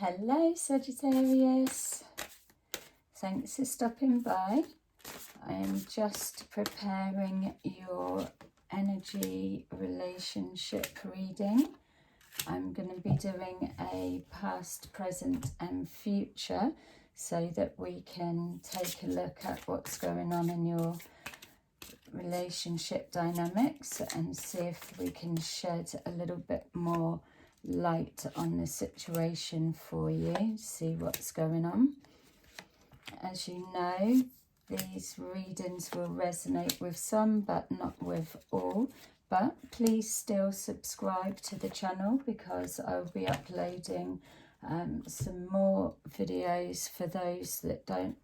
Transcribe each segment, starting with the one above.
Hello Sagittarius, thanks for stopping by. I am just preparing your energy relationship reading. I'm going to be doing a past, present and future so that we can take a look at what's going on in your relationship dynamics and see if we can shed a little bit more light on the situation for you, see what's going on. As you know, these readings will resonate with some but not with all, but please still subscribe to the channel because I'll be uploading some more videos for those that don't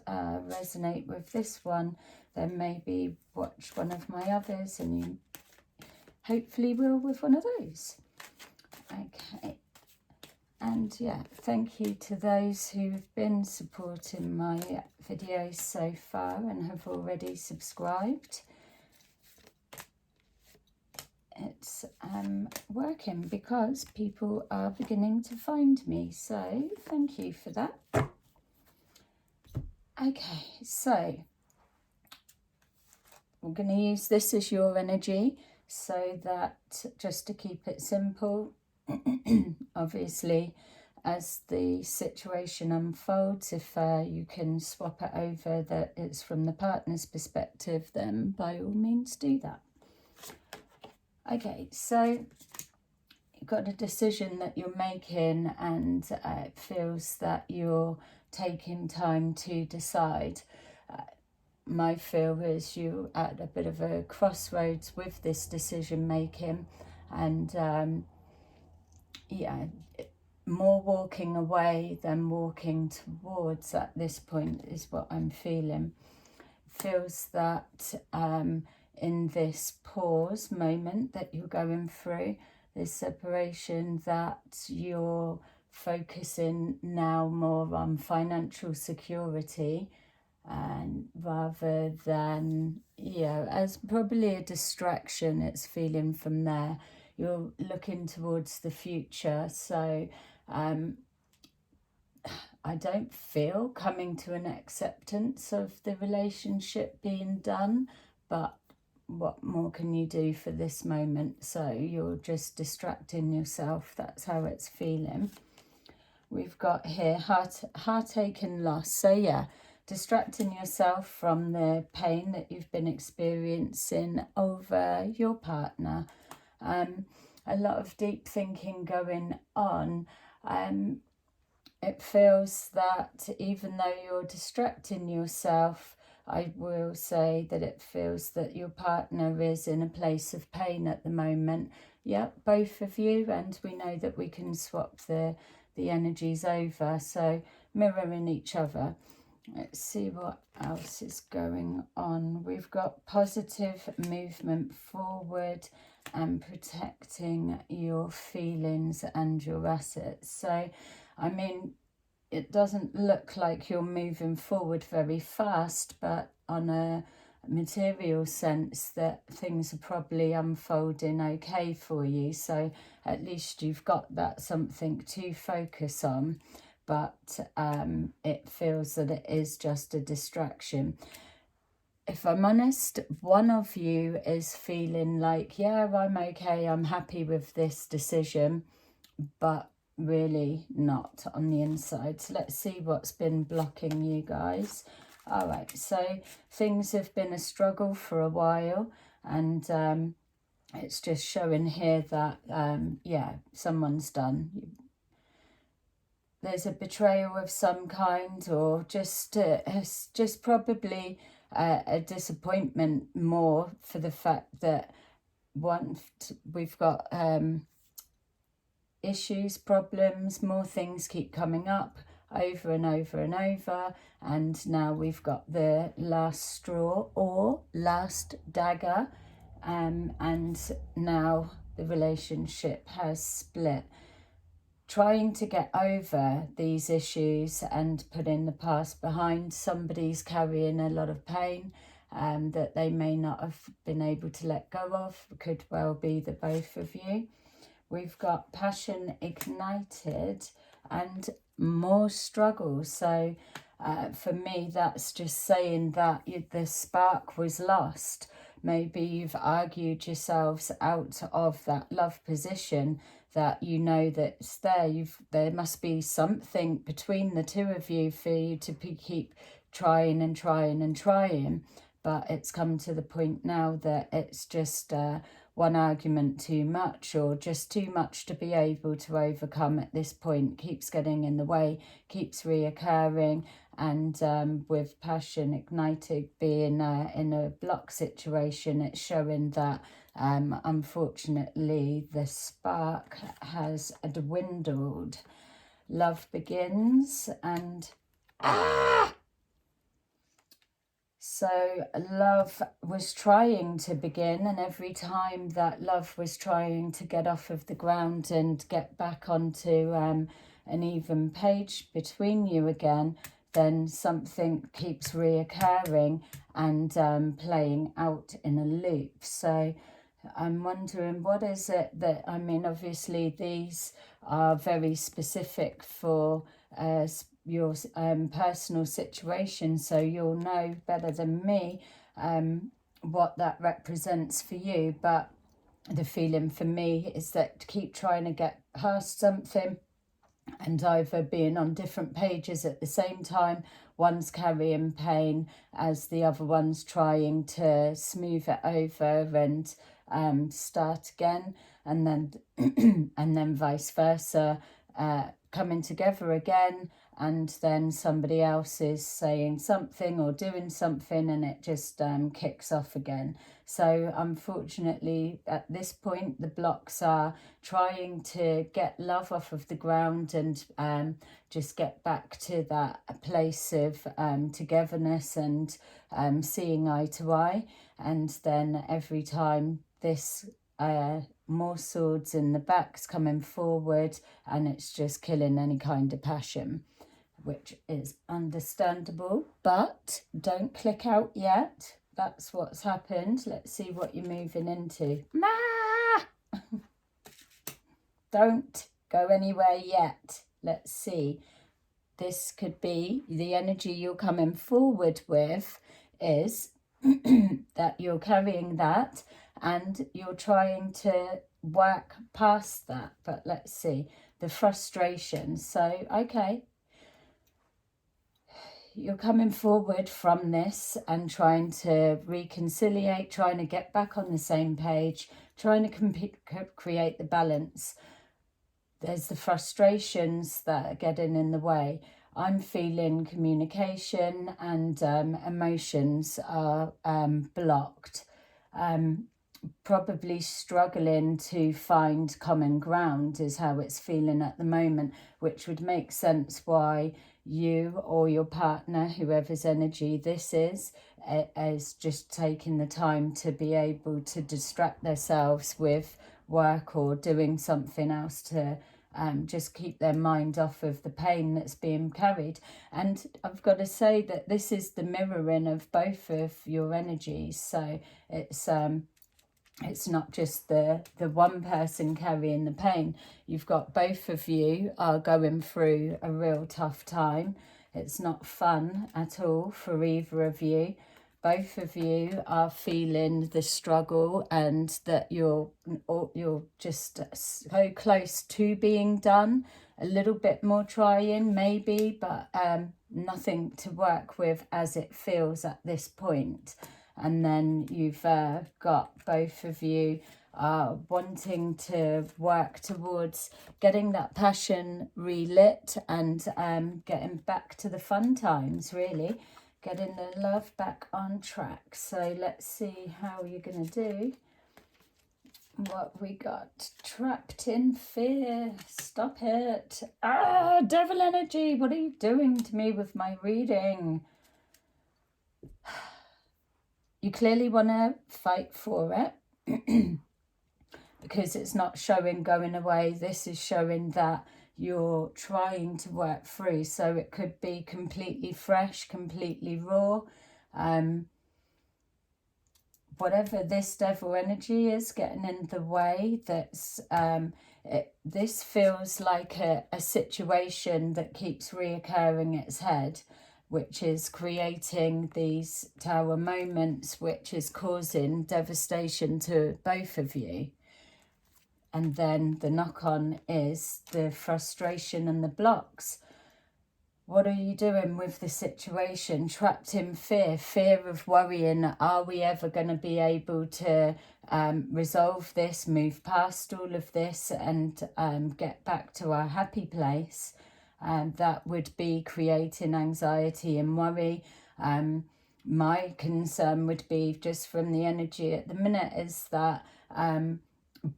resonate with this one. Then maybe watch one of my others and you hopefully will with one of those. Okay, and yeah, thank you to those who've been supporting my videos so far and have already subscribed. It's working because people are beginning to find me, so thank you for that. Okay, so we're going to use this as your energy so that, just to keep it simple, obviously as the situation unfolds, if you can swap it over that it's from the partner's perspective, then by all means do that. Okay, so you've got a decision that you're making and it feels that you're taking time to decide. My feel is you're at a bit of a crossroads with this decision making, and yeah, more walking away than walking towards at this point is what I'm feeling. Feels that in this pause moment that you're going through, this separation, that you're focusing now more on financial security, and rather than, as probably a distraction, it's feeling from there. You're looking towards the future, so I don't feel coming to an acceptance of the relationship being done, but what more can you do for this moment? So you're just distracting yourself. That's how it's feeling. We've got here heartache and loss. So yeah, distracting yourself from the pain that you've been experiencing over your partner. A lot of deep thinking going on. It feels that even though you're distracting yourself, I will say that it feels that your partner is in a place of pain at the moment. Yeah, both of you, and we know that we can swap the energies over, so mirroring each other. Let's see what else is going on. We've got positive movement forward and protecting your feelings and your assets. So, I mean, it doesn't look like you're moving forward very fast, but on a material sense that things are probably unfolding okay for you. So at least you've got that something to focus on. But it feels that it is just a distraction. If I'm honest, one of you is feeling like, yeah, I'm okay, I'm happy with this decision, but really not on the inside. So let's see what's been blocking you guys. All right, so things have been a struggle for a while, and it's just showing here that, yeah, someone's done. There's a betrayal of some kind, or just probably a disappointment more for the fact that we've got issues, problems, more things keep coming up over and over and over, and now we've got the last straw or last dagger, and now the relationship has split. Trying to get over these issues and putting the past behind. Somebody's carrying a lot of pain that they may not have been able to let go of. It could well be the both of you. We've got passion ignited and more struggle. So for me, that's just saying that the spark was lost. Maybe you've argued yourselves out of that love position, that you know that's there. There must be something between the two of you for you to keep trying and trying and trying. But it's come to the point now that it's just one argument too much, or just too much to be able to overcome at this point. Keeps getting in the way, keeps reoccurring, and with passion ignited being in a block situation, it's showing that unfortunately the spark has dwindled. Love begins, and so love was trying to begin, and every time that love was trying to get off of the ground and get back onto an even page between you again, then something keeps reoccurring and playing out in a loop. So I'm wondering, what is it that, I mean, obviously these are very specific for your personal situation, so you'll know better than me what that represents for you. But the feeling for me is that to keep trying to get past something and either being on different pages at the same time, one's carrying pain as the other one's trying to smooth it over and start again, and then and then vice versa, coming together again, and then somebody else is saying something or doing something, and it just kicks off again. So unfortunately, at this point, the blocks are trying to get love off of the ground and just get back to that place of togetherness and seeing eye to eye. And then every time this more swords in the back's coming forward, and it's just killing any kind of passion, which is understandable. But don't click out yet. That's what's happened. Let's see what you're moving into. Don't go anywhere yet. Let's see. This could be the energy you're coming forward with, is that you're carrying that and you're trying to work past that. But let's see. The frustration. So, okay. You're coming forward from this and trying to reconciliate, trying to get back on the same page, trying to create the balance. There's the frustrations that are getting in the way. I'm feeling communication and emotions are blocked. Probably struggling to find common ground is how it's feeling at the moment, which would make sense why you or your partner, whoever's energy this is just taking the time to be able to distract themselves with work or doing something else to just keep their mind off of the pain that's being carried. And I've got to say that this is the mirroring of both of your energies. So it's not just the one person carrying the pain. You've got both of you are going through a real tough time. It's not fun at all for either of you. Both of you are feeling the struggle, and that you're just so close to being done. A little bit more trying maybe, but nothing to work with as it feels at this point. And then you've got both of you wanting to work towards getting that passion relit and getting back to the fun times, really. Getting the love back on track. So let's see how you're going to do. What we got? Trapped in fear. Stop it. Devil energy. What are you doing to me with my reading? You clearly want to fight for it because it's not showing going away. This is showing that you're trying to work through. So it could be completely fresh, completely raw. Whatever this devil energy is getting in the way, that's This feels like a situation that keeps reoccurring its head, which is creating these tower moments, which is causing devastation to both of you. And then the knock-on is the frustration and the blocks. What are you doing with the situation? Trapped in fear, fear of worrying, are we ever going to be able to resolve this, move past all of this and get back to our happy place? That would be creating anxiety and worry. My concern would be, just from the energy at the minute, is that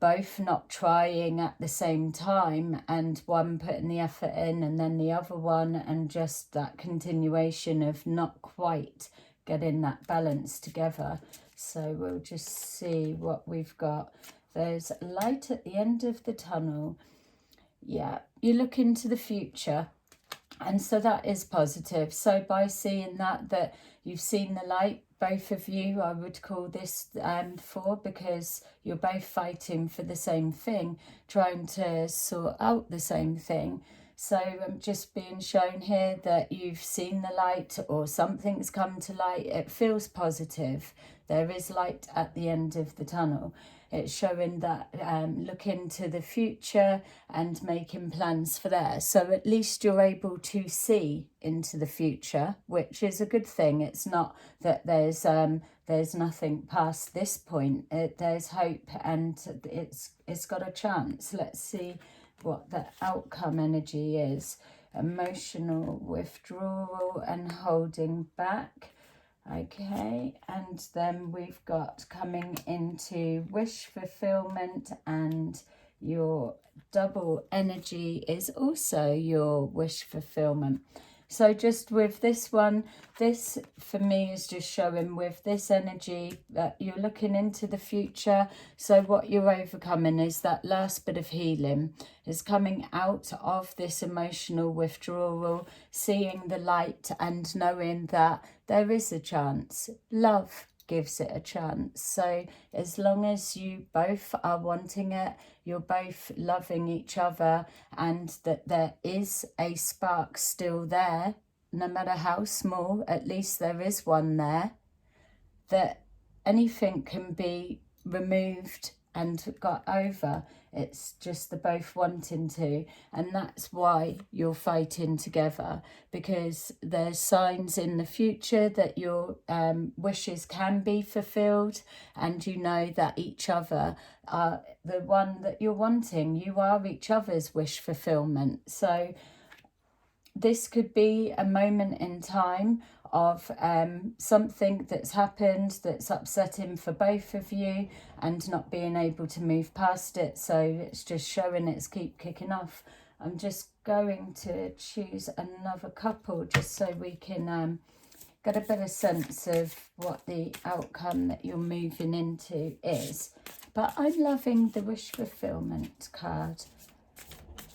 both not trying at the same time, and one putting the effort in and then the other one, and just that continuation of not quite getting that balance together. So we'll just see what we've got. There's light at the end of the tunnel. Yeah, you look into the future, and so that is positive. So by seeing that you've seen the light, both of you, I would call this for, because you're both fighting for the same thing, trying to sort out the same thing. So I'm just being shown here that you've seen the light, or something's come to light. It feels positive. There is light at the end of the tunnel. It's showing that look into the future and making plans for there. So at least you're able to see into the future, which is a good thing. It's not that there's nothing past this point. There's hope, and it's got a chance. Let's see what the outcome energy is. Emotional withdrawal and holding back. Okay, and then we've got coming into wish fulfillment, and your double energy is also your wish fulfillment. So just with this one, this for me is just showing with this energy that you're looking into the future. So what you're overcoming is that last bit of healing, is coming out of this emotional withdrawal, seeing the light and knowing that there is a chance. Love gives it a chance. So as long as you both are wanting it, you're both loving each other, and that there is a spark still there, no matter how small, at least there is one there, that anything can be removed and got over. It's just the both wanting to, and that's why you're fighting together, because there's signs in the future that your wishes can be fulfilled, and you know that each other are the one that you're wanting. You are each other's wish fulfillment. So this could be a moment in time of something that's happened that's upsetting for both of you, and not being able to move past it. So it's just showing it's keep kicking off. I'm just going to choose another couple just so we can get a better sense of what the outcome that you're moving into is. But I'm loving the wish fulfillment card.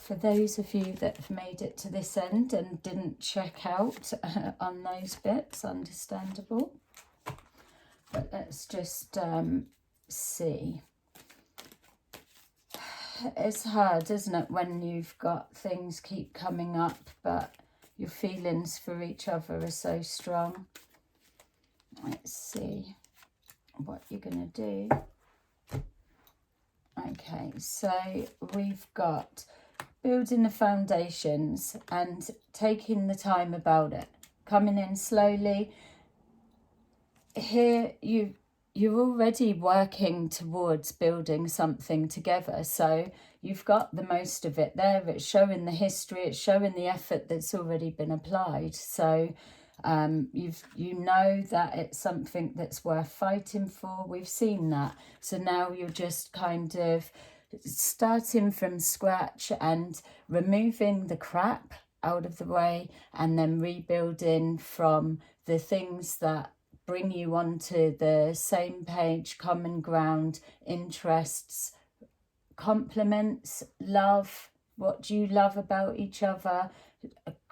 For those of you that have made it to this end and didn't check out on those bits, understandable. But let's just see. It's hard, isn't it, when you've got things keep coming up, but your feelings for each other are so strong. Let's see what you're going to do. Okay, so we've got building the foundations and taking the time about it, coming in slowly. Here you're already working towards building something together, so you've got the most of it there. It's showing the history, it's showing the effort that's already been applied. So you know that it's something that's worth fighting for. We've seen that. So now you're just kind of starting from scratch and removing the crap out of the way, and then rebuilding from the things that bring you onto the same page, common ground, interests, compliments, love. What do you love about each other?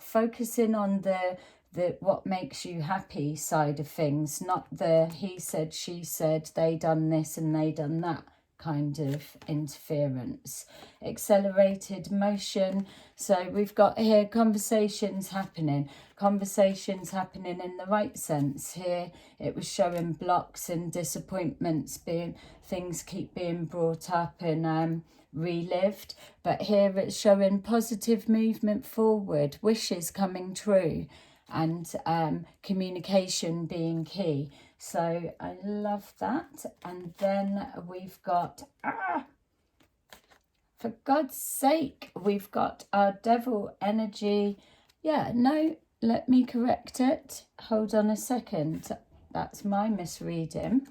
Focusing on the what makes you happy side of things, not the he said, she said, they done this and they done that kind of interference. Accelerated motion. So we've got here conversations happening in the right sense. Here it was showing blocks and disappointments, being things keep being brought up and relived, but here it's showing positive movement forward, wishes coming true, and communication being key. So I love that. And then we've got for God's sake, we've got our devil energy. Yeah, no, let me correct it. Hold on a second. That's my misreading.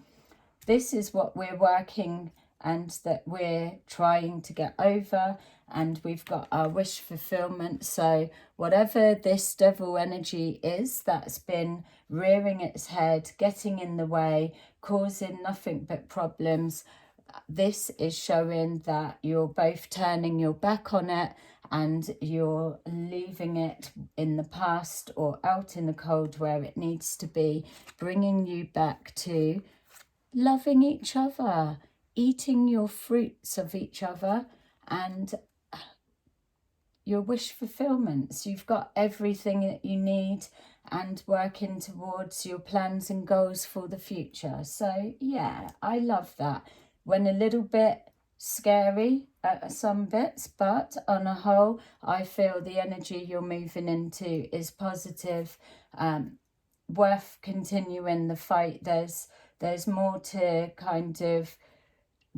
This is what we're working and that we're trying to get over, and we've got our wish fulfillment. So whatever this devil energy is that's been rearing its head, getting in the way, causing nothing but problems, this is showing that you're both turning your back on it and you're leaving it in the past or out in the cold where it needs to be, bringing you back to loving each other, eating your fruits of each other, and your wish fulfillments. You've got everything that you need and working towards your plans and goals for the future. So yeah, I love that. When a little bit scary at some bits, but on a whole, I feel the energy you're moving into is positive, worth continuing the fight. There's more to kind of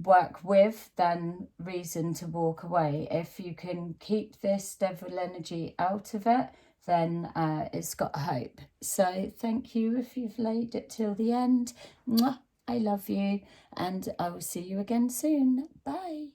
work with than reason to walk away. If you can keep this devil energy out of it, then it's got hope. So thank you if you've laid it till the end. Mwah, I love you, and I will see you again soon. Bye.